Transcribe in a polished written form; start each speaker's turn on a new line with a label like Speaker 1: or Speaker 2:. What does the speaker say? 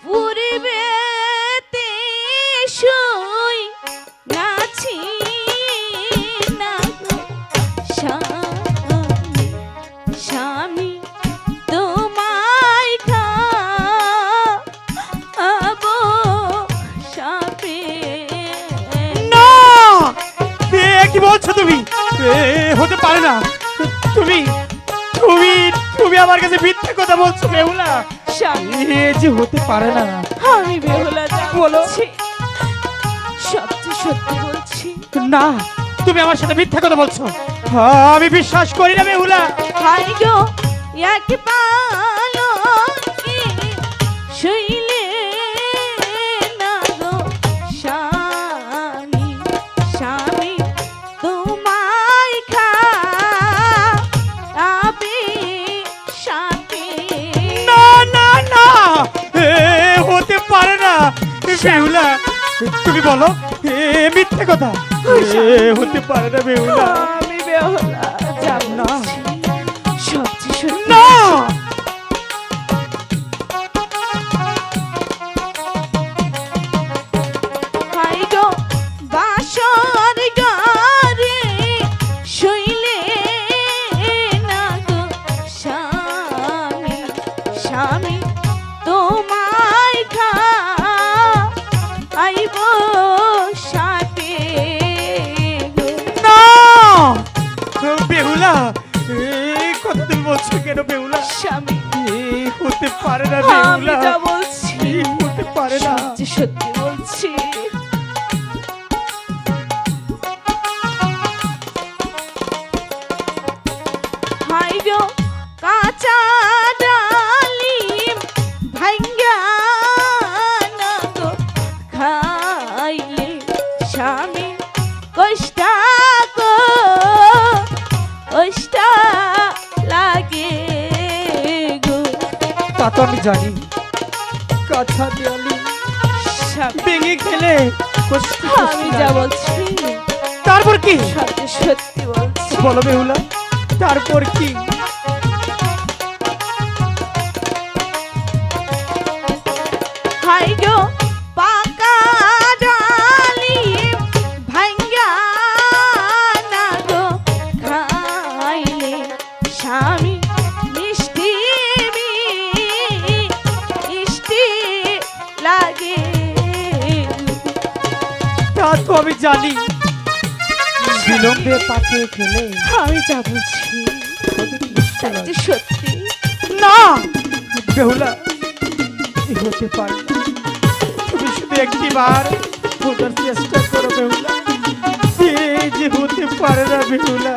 Speaker 1: পূর্বেতে শুই নাছি না গো স্বামী স্বামী তোমায় খাবো সাপে।
Speaker 2: না, কি বলছো তুমি? হতে পারে না। তুমি তুমি তুমি আমার কাছে মিথ্যে কথা বলছো বেহুলা।
Speaker 1: স্বামী
Speaker 2: এ যে হতে পারে না।
Speaker 1: আমি বেহুলা
Speaker 2: বলো।
Speaker 1: বলছি, সবচেয়ে সত্যি বলছি।
Speaker 2: না, তুমি আমার সাথে মিথ্যা কথা বলছো। আমি বিশ্বাস করি না বেহুলা।
Speaker 1: হাই গো এক পালকে শুইলে না গো স্বামী স্বামী তোমায় খাবে সাপে।
Speaker 2: না না না, হতে পারে না বেহুলা। তুমি বলো, মিথ্যে কথা। হতে পারে না বেহুলা।
Speaker 1: আমি বেহুলা যাব
Speaker 2: না।
Speaker 1: না, সবচেয়ে সত্যি।
Speaker 2: না,
Speaker 1: হাই গো বাসর ঘরে শুইলে না গো স্বামী স্বামী তোমায় খাইব সাপে গো।
Speaker 2: না বেহুলা, কথা তুমি বলছো কেন বেহুলা?
Speaker 1: স্বামী
Speaker 2: হতে পারে না
Speaker 1: আমি
Speaker 2: বেহুলা।
Speaker 1: যা বলছি
Speaker 2: হতে পারে না।
Speaker 1: সবচেয়ে সত্যি বলছি। হাই গো কাঁচা ডালিম ভাঙ্গা না গো খাইলে স্বামী কষ্টা গো কষ্টা লাগে গো।
Speaker 2: তা তো আমি জানি। কাঁচা দেয়ালি
Speaker 1: স্বামী
Speaker 2: ভেঙে খেলে কষ্ট
Speaker 1: আমি যা বলছি
Speaker 2: তারপর কি?
Speaker 1: সবচেয়ে সত্যি বলছি।
Speaker 2: বলো বেহুলা, তারপর কি?
Speaker 1: হাই গো পাকা ডালিম ভাঙ্গা না গো খাইলে স্বামী মিষ্টি মিষ্টি লাগে।
Speaker 2: তা তো আমি জানি। বিলম্বে পাতে খেলে
Speaker 1: আমি যা বলছি সবচেয়ে সত্যি।
Speaker 2: না বেহুলা, হতে পারে না। তুমি শুধু একটিবার বোঝার চেষ্টা করো বেহুলা। যে হতে পারে না বেহুলা।